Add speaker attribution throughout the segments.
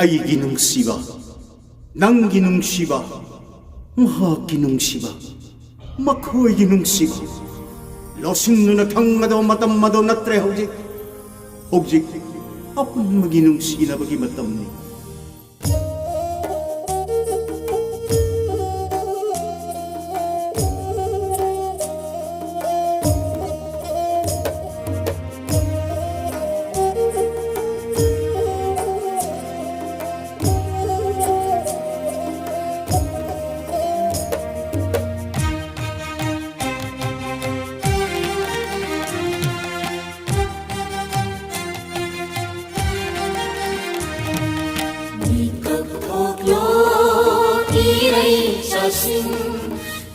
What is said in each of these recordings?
Speaker 1: ꯑꯩꯒꯤ ꯅꯨꯡꯁꯤꯕ, ꯅꯪꯒꯤ ꯅꯨꯡꯁꯤꯕ, ꯃꯍꯥꯛꯀꯤ ꯅꯨꯡꯁꯤꯕ, ꯃꯈꯣꯏꯒꯤ ꯅꯨꯡꯁꯤꯕ ꯂꯧꯁꯤꯟꯗꯨꯅ ꯊꯝꯒꯗꯕ ꯃꯇꯝ ꯑꯗꯨ ꯅꯠꯇ꯭ꯔꯦ ꯍꯧꯖꯤꯛ. ꯍꯧꯖꯤꯛ ꯑꯄꯨꯟꯕꯒꯤ ꯅꯨꯡꯁꯤꯅꯕꯒꯤ ꯃꯇꯝꯅꯤ.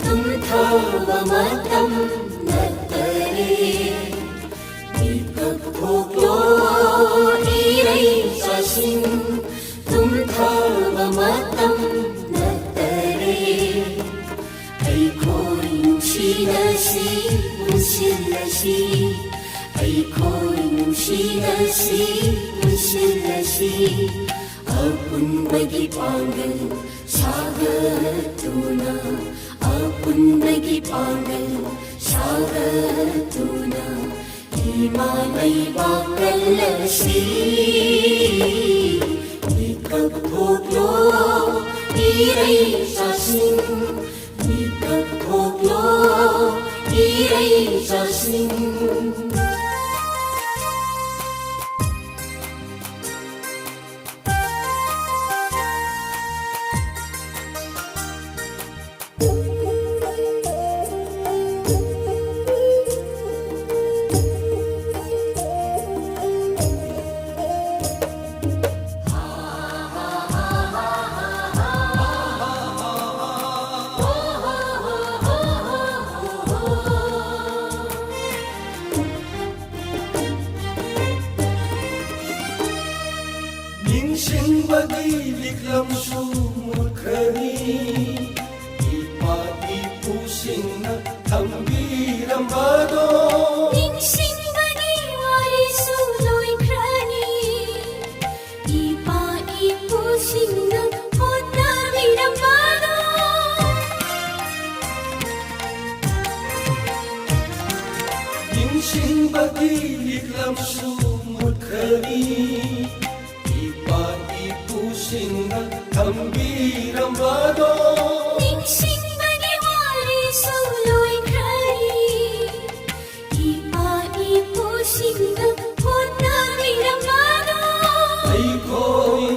Speaker 2: tumthaba matam nattare ikakthoklo irai sasin tumthaba matam nattare aikoi nungsinasi unsilasi aikoi nungsinasi unsilasi apunbagi panggal sagatuna apunbagi panggal sagatuna imanay bakalasi ikagthoklo iray sasin ikagthoklo iray sasin
Speaker 3: Ningsingbagi liklamsu murkhani ipusing na tambirambado
Speaker 2: Ningsingbagi warisu loikrani ipusing na tambirambado
Speaker 3: Ningsingbagi liklamsu murkhani ipusing na tambirambado
Speaker 2: Ningsingbagi warisu loikrani ipusing na tambirambado
Speaker 3: Aiko'y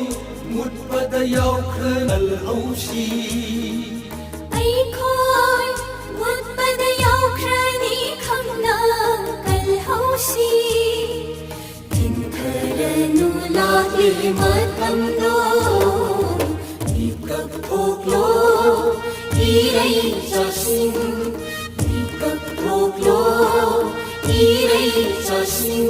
Speaker 3: mutpadayaw ka nalhausi
Speaker 2: Aiko'y mutpadayaw krani kang nakalhausi Tinkaranu lahi matamno ikagthoklo iray sasin ikagthoklo iray sasin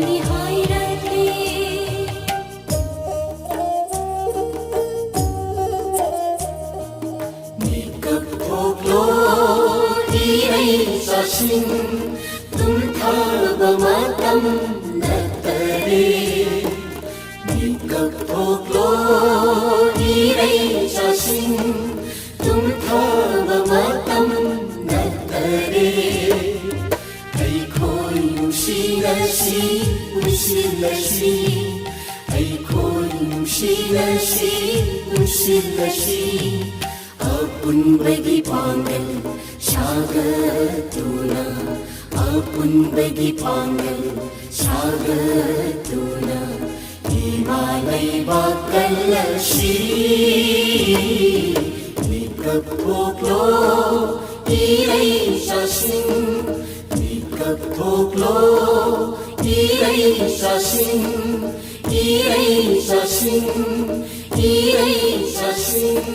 Speaker 2: निहाइरहे
Speaker 3: Nikapoklo iray sasing tumthaba matam natare Nikapoklo iray sasing tumthaba matam natare Aiko'y nusilasi nusilasi Aiko'y nusilasi nusilasi Apun bagi panggil syagatuna Apun bagi panggil syagatuna Himalay bakal lasi Nikapoklo iray sasing Nikapoklo iray sasing Iray sasing Iray sasing